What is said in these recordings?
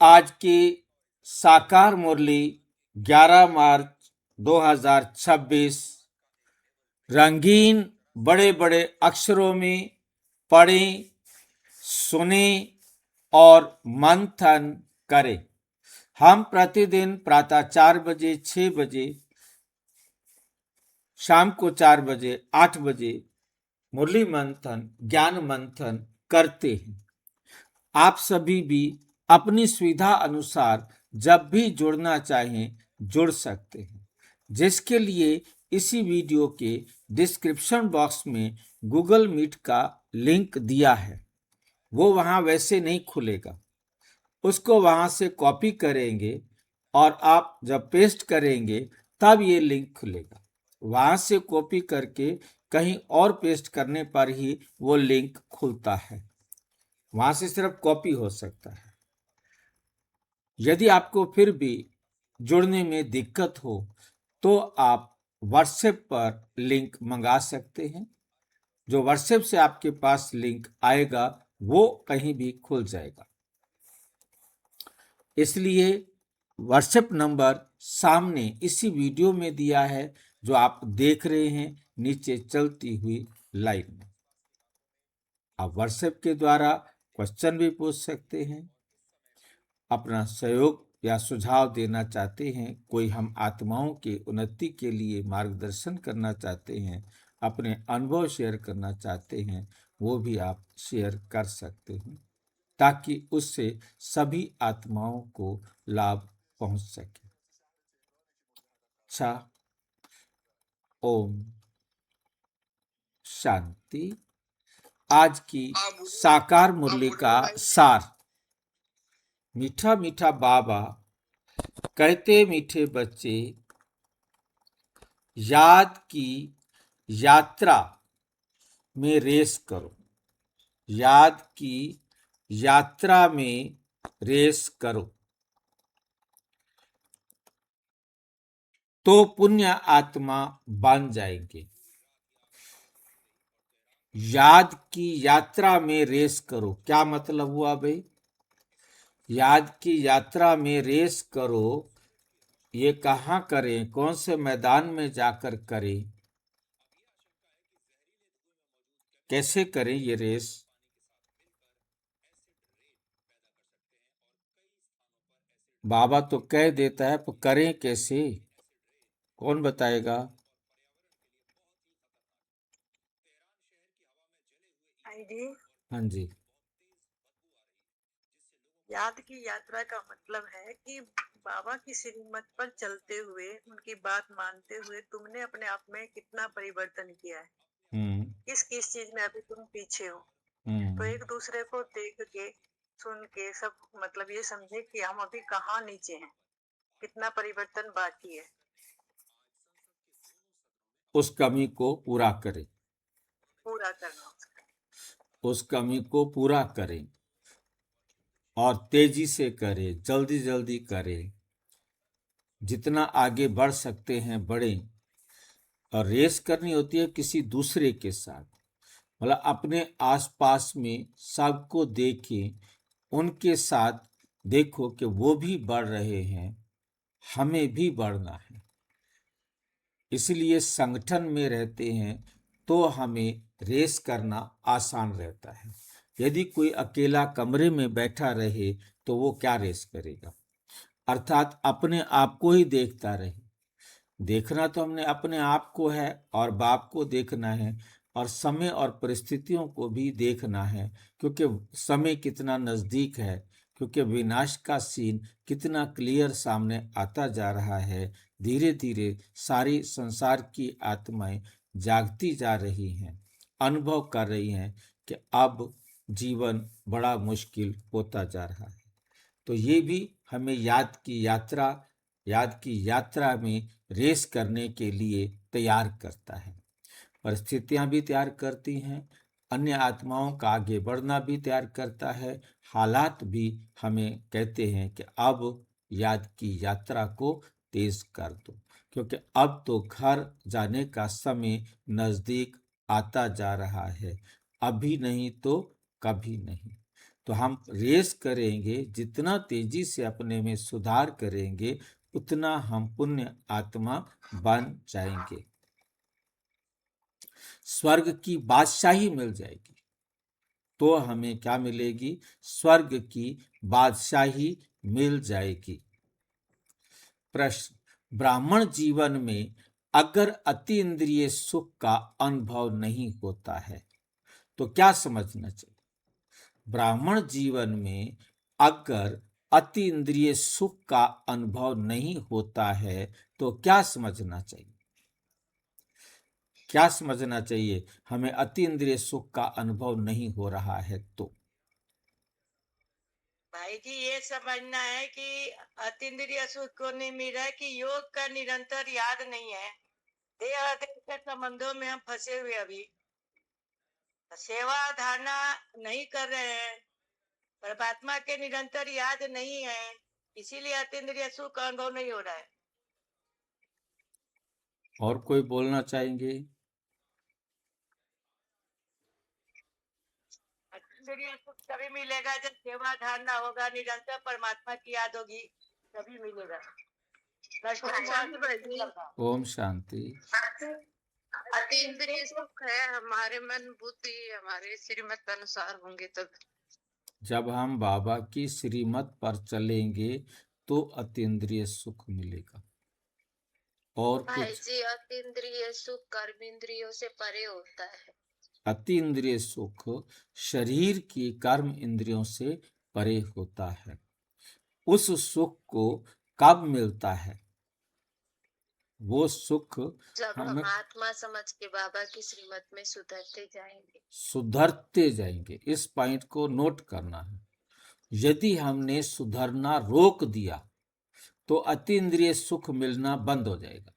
आज की साकार मुरली 11 मार्च 2026 रंगीन बड़े बड़े अक्षरों में पढ़ें, सुनें और मंथन करें। हम प्रतिदिन प्रातः 4 बजे, 6 बजे, शाम को 4 बजे, 8 बजे मुरली मंथन, ज्ञान मंथन करते हैं। आप सभी भी अपनी सुविधा अनुसार जब भी जुड़ना चाहें जुड़ सकते हैं, जिसके लिए इसी वीडियो के डिस्क्रिप्शन बॉक्स में गूगल मीट का लिंक दिया है। वो वहाँ वैसे नहीं खुलेगा, उसको वहाँ से कॉपी करेंगे और आप जब पेस्ट करेंगे तब ये लिंक खुलेगा। वहाँ से कॉपी करके कहीं और पेस्ट करने पर ही वो लिंक खुलता है। वहाँ से सिर्फ कॉपी हो सकता है। यदि आपको फिर भी जुड़ने में दिक्कत हो तो आप व्हाट्सएप पर लिंक मंगा सकते हैं। जो व्हाट्सएप से आपके पास लिंक आएगा वो कहीं भी खुल जाएगा। इसलिए व्हाट्सएप नंबर सामने इसी वीडियो में दिया है, जो आप देख रहे हैं नीचे चलती हुई लाइन में। आप व्हाट्सएप के द्वारा क्वेश्चन भी पूछ सकते हैं, अपना सहयोग या सुझाव देना चाहते हैं, कोई हम आत्माओं के उन्नति के लिए मार्गदर्शन करना चाहते हैं, अपने अनुभव शेयर करना चाहते हैं, वो भी आप शेयर कर सकते हैं, ताकि उससे सभी आत्माओं को लाभ पहुंच सके। अच्छा, ओम शांति। आज की साकार मुरली का सार। मीठा मीठा बाबा कहते, मीठे बच्चे याद की यात्रा में रेस करो, याद की यात्रा में रेस करो तो पुण्य आत्मा बन जाएंगे। याद की यात्रा में रेस करो, क्या मतलब हुआ भाई? याद की यात्रा में रेस करो, ये कहाँ करें, कौन से मैदान में जाकर करें, कैसे करें ये रेस? बाबा तो कह देता है, पर करें कैसे, कौन बताएगा? हाँ जी। याद की यात्रा का मतलब है कि बाबा की श्रीमत पर चलते हुए, उनकी बात मानते हुए तुमने अपने आप में कितना परिवर्तन किया है, किस किस चीज में अभी तुम पीछे हो। तो एक दूसरे को देख के, सुन के सब मतलब ये समझे कि हम अभी कहाँ नीचे हैं, कितना परिवर्तन बाकी है। उस कमी को पूरा करें, पूरा करना उसका। उस कमी को पूरा करें और तेजी से करें, जल्दी जल्दी करें, जितना आगे बढ़ सकते हैं बढ़ें। और रेस करनी होती है किसी दूसरे के साथ, मतलब अपने आसपास में सबको देखें, उनके साथ देखो कि वो भी बढ़ रहे हैं, हमें भी बढ़ना है। इसलिए संगठन में रहते हैं तो हमें रेस करना आसान रहता है। यदि कोई अकेला कमरे में बैठा रहे तो वो क्या रेस करेगा? अर्थात अपने आप को ही देखता रहे। देखना तो हमने अपने आप को है और बाप को देखना है, और समय और परिस्थितियों को भी देखना है, क्योंकि समय कितना नजदीक है, क्योंकि विनाश का सीन कितना क्लियर सामने आता जा रहा है। धीरे धीरे सारी संसार की आत्माएं जागती जा रही हैं, अनुभव कर रही हैं कि अब जीवन बड़ा मुश्किल होता जा रहा है। तो ये भी हमें याद की यात्रा में रेस करने के लिए तैयार करता है। परिस्थितियां भी तैयार करती हैं, अन्य आत्माओं का आगे बढ़ना भी तैयार करता है, हालात भी हमें कहते हैं कि अब याद की यात्रा को तेज कर दो, क्योंकि अब तो घर जाने का समय नजदीक आता जा रहा है, अभी नहीं तो कभी नहीं। तो हम रेस करेंगे, जितना तेजी से अपने में सुधार करेंगे उतना हम पुण्य आत्मा बन जाएंगे, स्वर्ग की बादशाही मिल जाएगी। तो हमें क्या मिलेगी? स्वर्ग की बादशाही मिल जाएगी। प्रश्न, ब्राह्मण जीवन में अगर अति इंद्रिय सुख का अनुभव नहीं होता है तो क्या समझना चाहिए? ब्राह्मण जीवन में अगर अति इंद्रिय सुख का अनुभव नहीं होता है तो क्या समझना चाहिए? क्या समझना चाहिए? हमें अति इंद्रिय सुख का अनुभव नहीं हो रहा है तो भाई जी ये समझना है कि अतीन्द्रिय सुख को नहीं मिल रहा है कि योग का निरंतर याद नहीं है, देह के संबंधों में हम फंसे हुए अभी सेवा धारणा नहीं कर रहे हैं, परमात्मा के निरंतर याद नहीं है, इसीलिए अतीन्द्रिय सुख का अनुभव नहीं हो रहा है। और कोई बोलना चाहेंगे? अतीन्द्रिय सुख तभी मिलेगा जब सेवा धारणा होगा, निरंतर परमात्मा की याद होगी, तभी मिलेगा। ओम शांति। अतीन्द्रिय सुख है हमारे मन बुद्धि हमारे श्रीमत के अनुसार होंगे तब। जब हम बाबा की श्रीमत पर चलेंगे तो अतीन्द्रिय सुख मिलेगा। और भाई कुछ? जी अतीन्द्रिय सुख कर्म इंद्रियों से परे होता है। अतीन्द्रिय सुख शरीर की कर्म इंद्रियों से परे होता है। उस सुख को कब मिलता है? वो सुख जब हम हमें आत्मा समझ के बाबा की श्रीमत में सुधरते जाएंगे। सुधरते जाएंगे। इस पॉइंट को नोट करना है। यदि हमने सुधरना रोक दिया तो अतीन्द्रिय सुख मिलना बंद हो जाएगा।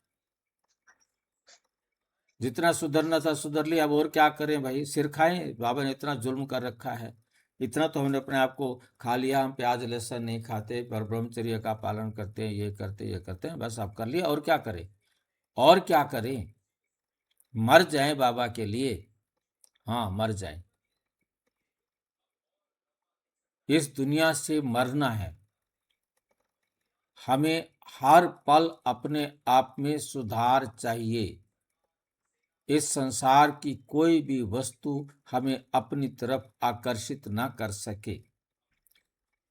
जितना सुधरना था सुधर लिया, अब और क्या करें भाई? सिर खाएं? बाबा ने इतना जुल्म कर रखा है, इतना तो हमने अपने आप को खा लिया। हम प्याज लहसुन नहीं खाते, पर ब्रह्मचर्य का पालन करते हैं, ये करते हैं, बस आप कर लिया। और क्या करें? और क्या करें? मर जाएं बाबा के लिए। हाँ, मर जाएं। इस दुनिया से मरना है। हमें हर पल अपने आप में सुधार चाहिए। इस संसार की कोई भी वस्तु हमें अपनी तरफ आकर्षित ना कर सके,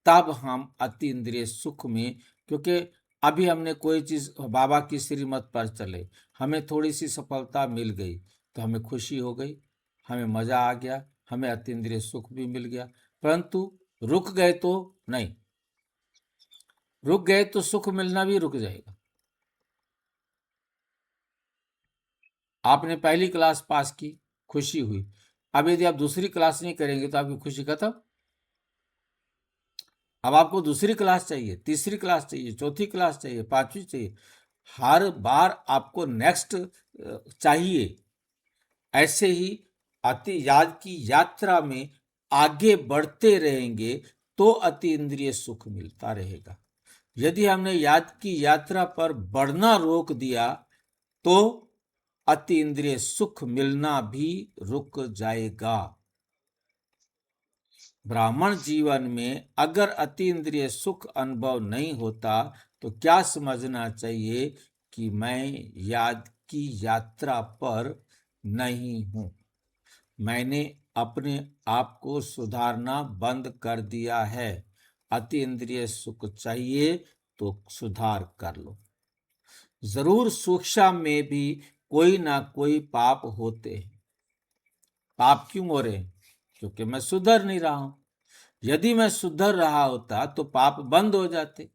तब हम अति इंद्रिय सुख में, क्योंकि अभी हमने कोई चीज बाबा की श्रीमत पर चले, हमें थोड़ी सी सफलता मिल गई तो हमें खुशी हो गई, हमें मजा आ गया, हमें अति इंद्रिय सुख भी मिल गया। परंतु रुक गए तो नहीं, रुक गए तो सुख मिलना भी रुक जाएगा। आपने पहली क्लास पास की, खुशी हुई। अब यदि आप दूसरी क्लास नहीं करेंगे तो आपकी खुशी खत्म। अब आपको दूसरी क्लास चाहिए, तीसरी क्लास चाहिए, चौथी क्लास चाहिए, पांचवी चाहिए, हर बार आपको नेक्स्ट चाहिए। ऐसे ही अति याद की यात्रा में आगे बढ़ते रहेंगे तो अति इंद्रिय सुख मिलता रहेगा। यदि हमने याद की यात्रा पर बढ़ना रोक दिया तो अति इंद्रिय सुख मिलना भी रुक जाएगा। ब्राह्मण जीवन में अगर अति इंद्रिय सुख अनुभव नहीं होता तो क्या समझना चाहिए? कि मैं याद की यात्रा पर नहीं हूं, मैंने अपने आप को सुधारना बंद कर दिया है। अति इंद्रिय सुख चाहिए तो सुधार कर लो। जरूर सूक्ष्म में भी कोई ना कोई पाप होते हैं। पाप क्यों हो रहे हैं? क्योंकि मैं सुधर नहीं रहा हूं। यदि मैं सुधर रहा होता तो पाप बंद हो जाते।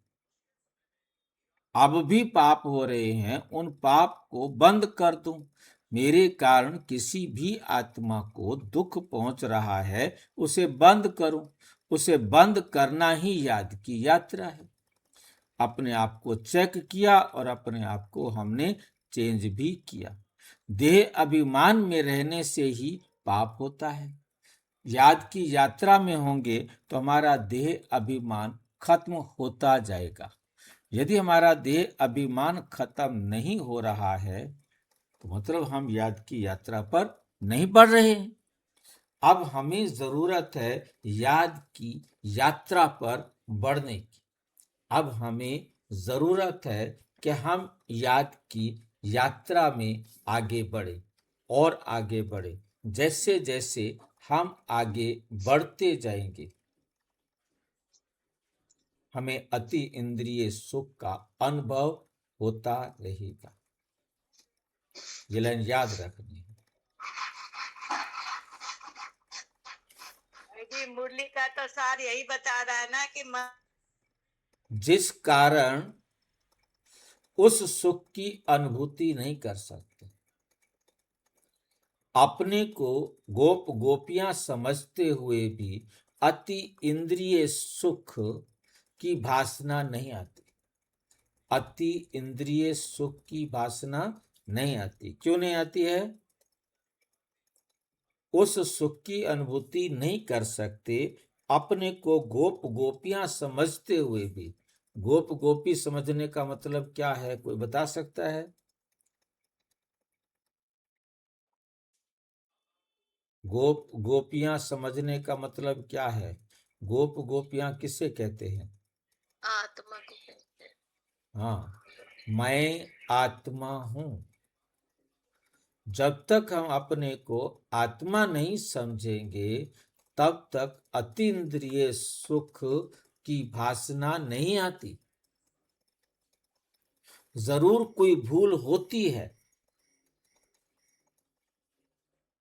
अब भी पाप हो रहे हैं, उन पाप को बंद कर दूं। मेरे कारण किसी भी आत्मा को दुख पहुंच रहा है, उसे बंद करूं। उसे बंद करना ही याद की यात्रा है। अपने आप को चेक किया और अपने आप को हमने चेंज भी किया। देह अभिमान में रहने से ही पाप होता है। याद की यात्रा में होंगे तो हमारा देह अभिमान खत्म होता जाएगा। यदि हमारा देह अभिमान खत्म नहीं हो रहा है तो मतलब हम याद की यात्रा पर नहीं बढ़ रहे हैं। अब हमें जरूरत है याद की यात्रा पर बढ़ने की। अब हमें जरूरत है कि हम याद की यात्रा में आगे बढ़े और आगे बढ़े। जैसे जैसे हम आगे बढ़ते जाएंगे, हमें अति इंद्रिय सुख का अनुभव होता रहेगा। ये लाइन याद रखनी है। मुरली का तो सार यही बता रहा है ना कि जिस कारण उस सुख की अनुभूति नहीं कर सकते, अपने को गोप गोपियां समझते हुए भी अति इंद्रिय सुख की वासना नहीं आती। अति इंद्रिय सुख की वासना नहीं आती। क्यों नहीं आती है? उस सुख की अनुभूति नहीं कर सकते अपने को गोप गोपियां समझते हुए भी। गोप गोपी समझने का मतलब क्या है, कोई बता सकता है? गोप गोपियां समझने का मतलब क्या है? गोप गोपियां किसे कहते हैं? आत्मा को कहते हैं। हाँ, मैं आत्मा हूं। जब तक हम अपने को आत्मा नहीं समझेंगे तब तक अतीन्द्रिय सुख की वासना नहीं आती। जरूर कोई भूल होती है,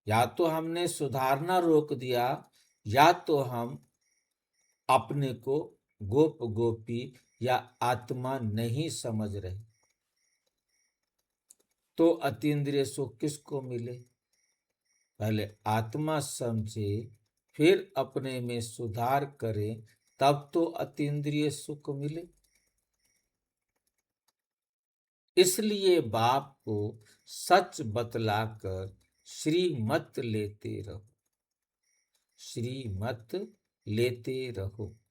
या तो हमने सुधारना रोक दिया, या तो हम अपने को गोप गोपी या आत्मा नहीं समझ रहे। तो अतीन्द्रिय सुख किसको मिले? पहले आत्मा समझे, फिर अपने में सुधार करें, तब तो अतीन्द्रिय सुख मिले। इसलिए बाप को सच बतलाकर श्रीमत लेते रहो, श्रीमत लेते रहो।